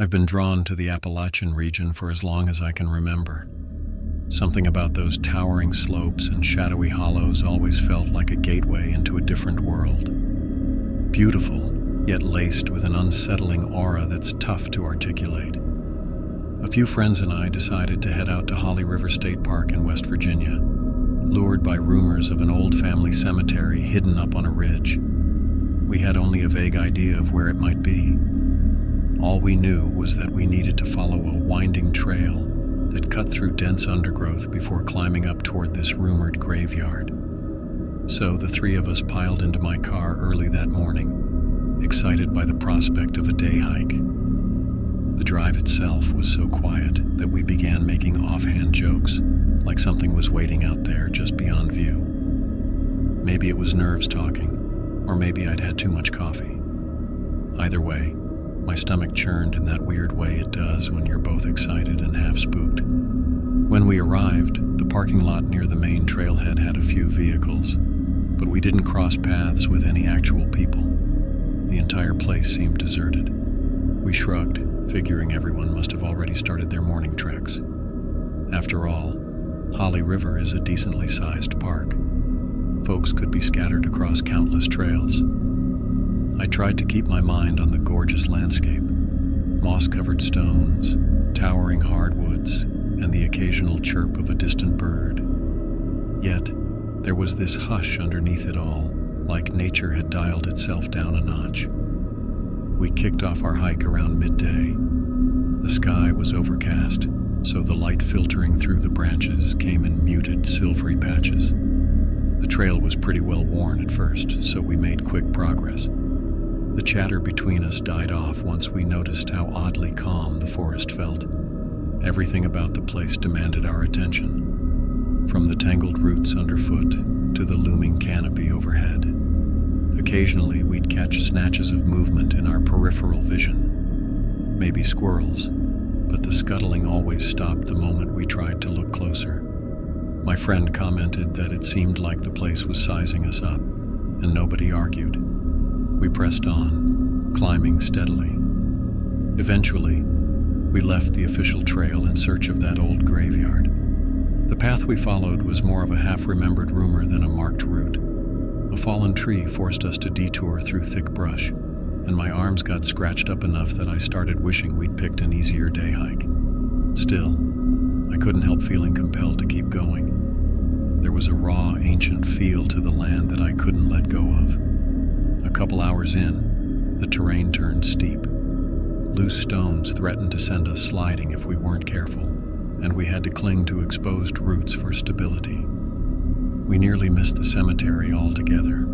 I've been drawn to the Appalachian region for as long as I can remember. Something about those towering slopes and shadowy hollows always felt like a gateway into a different world. Beautiful, yet laced with an unsettling aura that's tough to articulate. A few friends and I decided to head out to Holly River State Park in West Virginia, lured by rumors of an old family cemetery hidden up on a ridge. We had only a vague idea of where it might be. All we knew was that we needed to follow a winding trail that cut through dense undergrowth before climbing up toward this rumored graveyard. So the three of us piled into my car early that morning, excited by the prospect of a day hike. The drive itself was so quiet that we began making offhand jokes, like something was waiting out there just beyond view. Maybe it was nerves talking, or maybe I'd had too much coffee. Either way, my stomach churned in that weird way it does when you're both excited and half spooked. When we arrived, the parking lot near the main trailhead had a few vehicles, but we didn't cross paths with any actual people. The entire place seemed deserted. We shrugged, figuring everyone must have already started their morning treks. After all, Holly River is a decently sized park. Folks could be scattered across countless trails. I tried to keep my mind on the gorgeous landscape, moss-covered stones, towering hardwoods, and the occasional chirp of a distant bird. Yet, there was this hush underneath it all, like nature had dialed itself down a notch. We kicked off our hike around midday. The sky was overcast, so the light filtering through the branches came in muted, silvery patches. The trail was pretty well worn at first, so we made quick progress. The chatter between us died off once we noticed how oddly calm the forest felt. Everything about the place demanded our attention, from the tangled roots underfoot to the looming canopy overhead. Occasionally, we'd catch snatches of movement in our peripheral vision. Maybe squirrels, but the scuttling always stopped the moment we tried to look closer. My friend commented that it seemed like the place was sizing us up, and nobody argued. We pressed on, climbing steadily. Eventually, we left the official trail in search of that old graveyard. The path we followed was more of a half-remembered rumor than a marked route. A fallen tree forced us to detour through thick brush, and my arms got scratched up enough that I started wishing we'd picked an easier day hike. Still, I couldn't help feeling compelled to keep going. There was a raw, ancient feel to the land that I couldn't let go of. A couple hours in, the terrain turned steep. Loose stones threatened to send us sliding if we weren't careful, and we had to cling to exposed roots for stability. We nearly missed the cemetery altogether,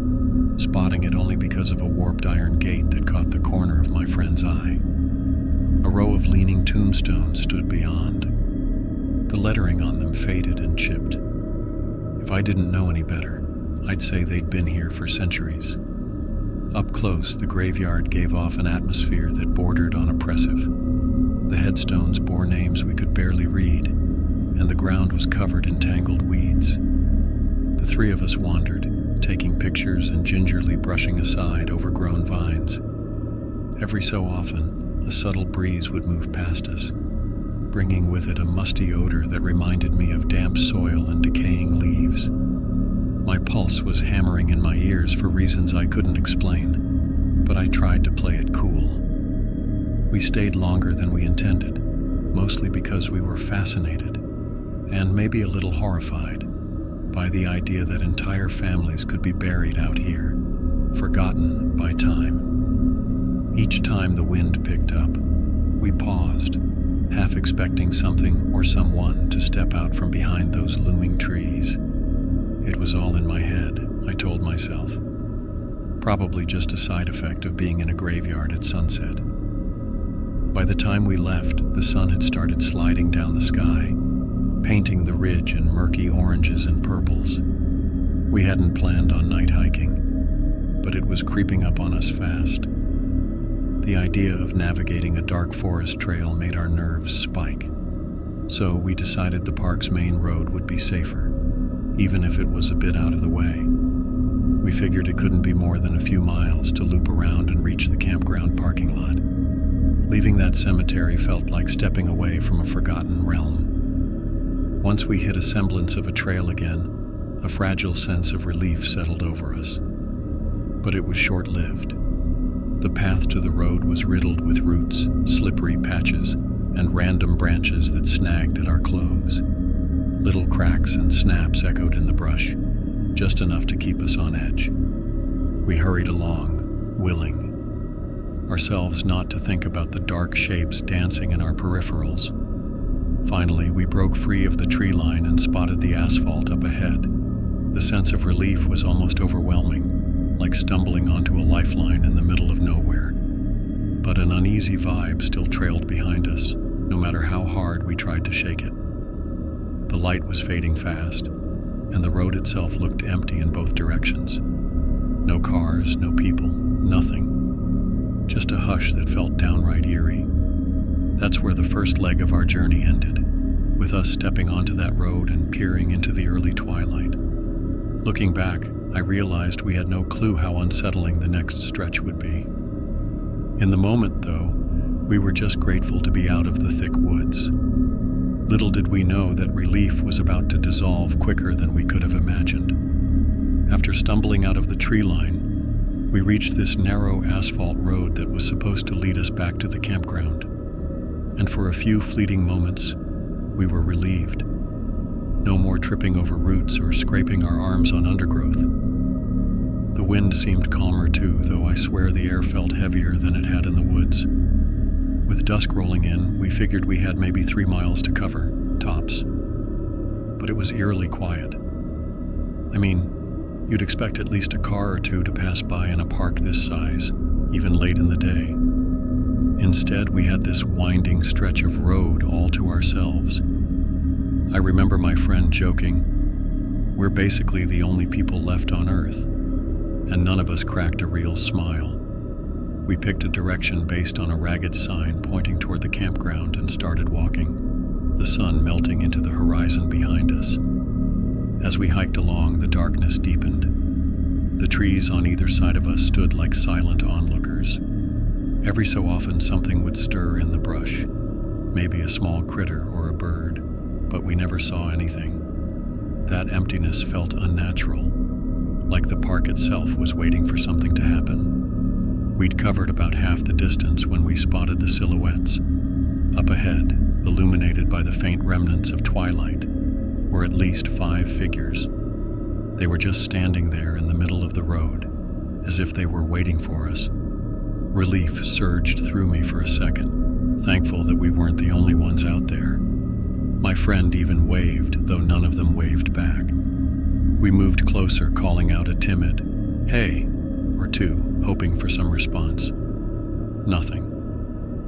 spotting it only because of a warped iron gate that caught the corner of my friend's eye. A row of leaning tombstones stood beyond. The lettering on them faded and chipped. If I didn't know any better, I'd say they'd been here for centuries. Up close, the graveyard gave off an atmosphere that bordered on oppressive. The headstones bore names we could barely read, and the ground was covered in tangled weeds. The three of us wandered, taking pictures and gingerly brushing aside overgrown vines. Every so often, a subtle breeze would move past us, bringing with it a musty odor that reminded me of damp soil and decaying leaves. My pulse was hammering in my ears for reasons I couldn't explain, but I tried to play it cool. We stayed longer than we intended, mostly because we were fascinated, and maybe a little horrified, by the idea that entire families could be buried out here, forgotten by time. Each time the wind picked up, we paused, half expecting something or someone to step out from behind those looming trees. It was all in my head, I told myself. Probably just a side effect of being in a graveyard at sunset. By the time we left, the sun had started sliding down the sky, painting the ridge in murky oranges and purples. We hadn't planned on night hiking, but it was creeping up on us fast. The idea of navigating a dark forest trail made our nerves spike. So we decided the park's main road would be safer, even if it was a bit out of the way. We figured it couldn't be more than a few miles to loop around and reach the campground parking lot. Leaving that cemetery felt like stepping away from a forgotten realm. Once we hit a semblance of a trail again, a fragile sense of relief settled over us. But it was short-lived. The path to the road was riddled with roots, slippery patches, and random branches that snagged at our clothes. Little cracks and snaps echoed in the brush, just enough to keep us on edge. We hurried along, willing ourselves not to think about the dark shapes dancing in our peripherals. Finally, we broke free of the tree line and spotted the asphalt up ahead. The sense of relief was almost overwhelming, like stumbling onto a lifeline in the middle of nowhere. But an uneasy vibe still trailed behind us, no matter how hard we tried to shake it. The light was fading fast, and the road itself looked empty in both directions. No cars, no people, nothing. Just a hush that felt downright eerie. That's where the first leg of our journey ended, with us stepping onto that road and peering into the early twilight. Looking back, I realized we had no clue how unsettling the next stretch would be. In the moment, though, we were just grateful to be out of the thick woods. Little did we know that relief was about to dissolve quicker than we could have imagined. After stumbling out of the tree line, we reached this narrow asphalt road that was supposed to lead us back to the campground. And for a few fleeting moments, we were relieved. No more tripping over roots or scraping our arms on undergrowth. The wind seemed calmer too, though I swear the air felt heavier than it had in the woods. With dusk rolling in, we figured we had maybe 3 miles to cover, tops. But it was eerily quiet. I mean, you'd expect at least a car or two to pass by in a park this size, even late in the day. Instead, we had this winding stretch of road all to ourselves. I remember my friend joking, "We're basically the only people left on Earth," and none of us cracked a real smile. We picked a direction based on a ragged sign pointing toward the campground and started walking, the sun melting into the horizon behind us. As we hiked along, the darkness deepened. The trees on either side of us stood like silent onlookers. Every so often something would stir in the brush, maybe a small critter or a bird, but we never saw anything. That emptiness felt unnatural, like the park itself was waiting for something to happen. We'd covered about half the distance when we spotted the silhouettes. Up ahead, illuminated by the faint remnants of twilight, were at least 5 figures. They were just standing there in the middle of the road, as if they were waiting for us. Relief surged through me for a second, thankful that we weren't the only ones out there. My friend even waved, though none of them waved back. We moved closer, calling out a timid, "Hey," or two, hoping for some response. Nothing.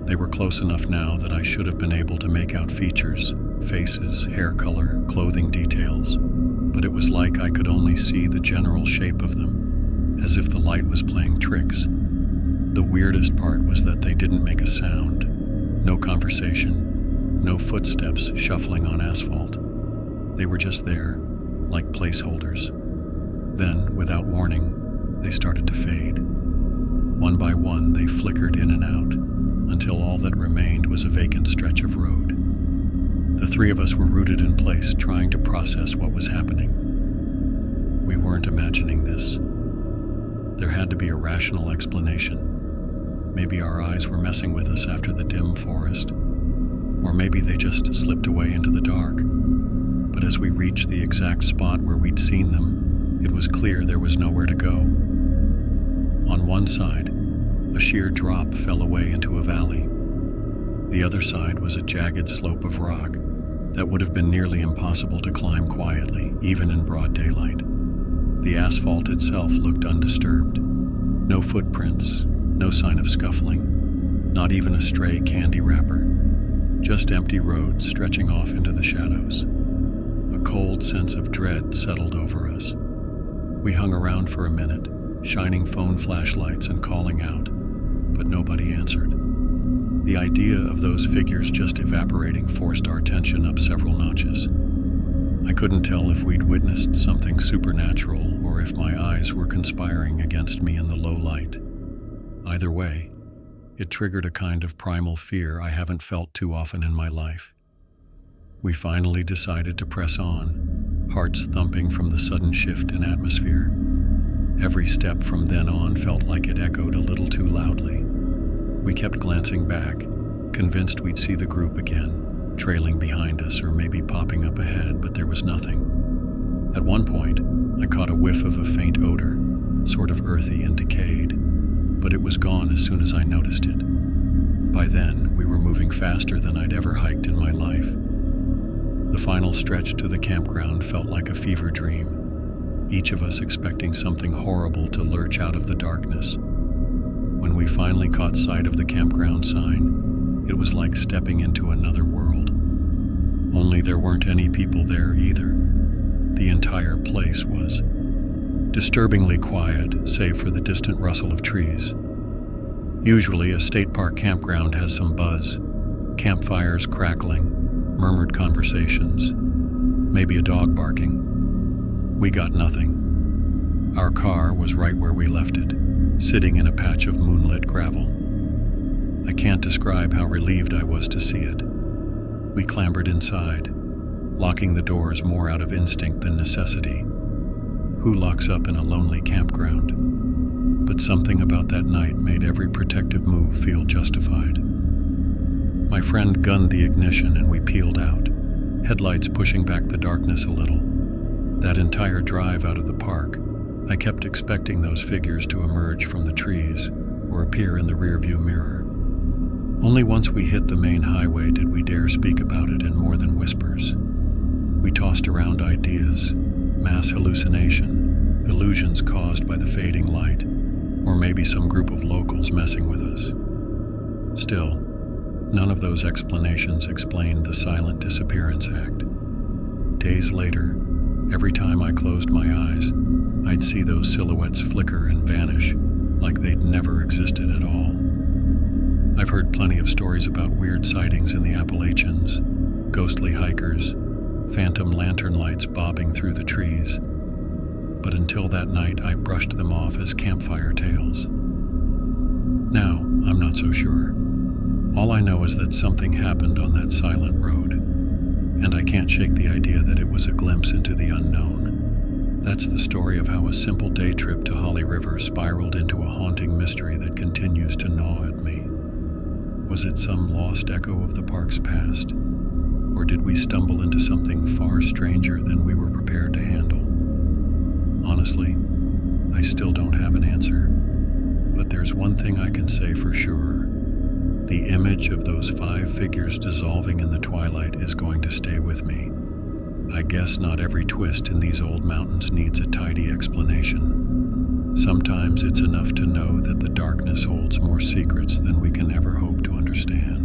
They were close enough now that I should have been able to make out features, faces, hair color, clothing details, but it was like I could only see the general shape of them, as if the light was playing tricks. The weirdest part was that they didn't make a sound. No conversation, no footsteps shuffling on asphalt. They were just there, like placeholders. Then, without warning, they started to fade. One by one, they flickered in and out, until all that remained was a vacant stretch of road. The 3 of us were rooted in place, trying to process what was happening. We weren't imagining this. There had to be a rational explanation. Maybe our eyes were messing with us after the dim forest, or maybe they just slipped away into the dark. But as we reached the exact spot where we'd seen them, it was clear there was nowhere to go. On one side, a sheer drop fell away into a valley. The other side was a jagged slope of rock that would have been nearly impossible to climb quietly, even in broad daylight. The asphalt itself looked undisturbed. No footprints, no sign of scuffling, not even a stray candy wrapper. Just empty roads stretching off into the shadows. A cold sense of dread settled over us. We hung around for a minute, shining phone flashlights and calling out, but nobody answered. The idea of those figures just evaporating forced our tension up several notches. I couldn't tell if we'd witnessed something supernatural or if my eyes were conspiring against me in the low light. Either way, It triggered a kind of primal fear I haven't felt too often in my life. We finally decided to press on, hearts thumping from the sudden shift in atmosphere. Every step from then on felt like it echoed a little too loudly. We kept glancing back, convinced we'd see the group again, trailing behind us or maybe popping up ahead, but there was nothing. At one point, I caught a whiff of a faint odor, sort of earthy and decayed, but it was gone as soon as I noticed it. By then, we were moving faster than I'd ever hiked in my life. The final stretch to the campground felt like a fever dream, each of us expecting something horrible to lurch out of the darkness. When we finally caught sight of the campground sign, it was like stepping into another world. Only there weren't any people there either. The entire place was disturbingly quiet, save for the distant rustle of trees. Usually, a state park campground has some buzz, campfires crackling, murmured conversations, maybe a dog barking. We got nothing. Our car was right where we left it, sitting in a patch of moonlit gravel. I can't describe how relieved I was to see it. We clambered inside, locking the doors more out of instinct than necessity. Who locks up in a lonely campground? But something about that night made every protective move feel justified. My friend gunned the ignition and we peeled out, headlights pushing back the darkness a little. That entire drive out of the park, I kept expecting those figures to emerge from the trees or appear in the rearview mirror. Only once we hit the main highway did we dare speak about it in more than whispers. We tossed around ideas, mass hallucination, illusions caused by the fading light, or maybe some group of locals messing with us. Still, none of those explanations explained the silent disappearance act. Days later, every time I closed my eyes, I'd see those silhouettes flicker and vanish like they'd never existed at all. I've heard plenty of stories about weird sightings in the Appalachians, ghostly hikers, phantom lantern lights bobbing through the trees. But until that night, I brushed them off as campfire tales. Now, I'm not so sure. All I know is that something happened on that silent road, and I can't shake the idea that it was a glimpse into the unknown. That's the story of how a simple day trip to Holly River spiraled into a haunting mystery that continues to gnaw at me. Was it some lost echo of the park's past? Or did we stumble into something far stranger than we were prepared to handle? Honestly, I still don't have an answer. But there's one thing I can say for sure. The image of those 5 figures dissolving in the twilight is going to stay with me. I guess not every twist in these old mountains needs a tidy explanation. Sometimes it's enough to know that the darkness holds more secrets than we can ever hope to understand.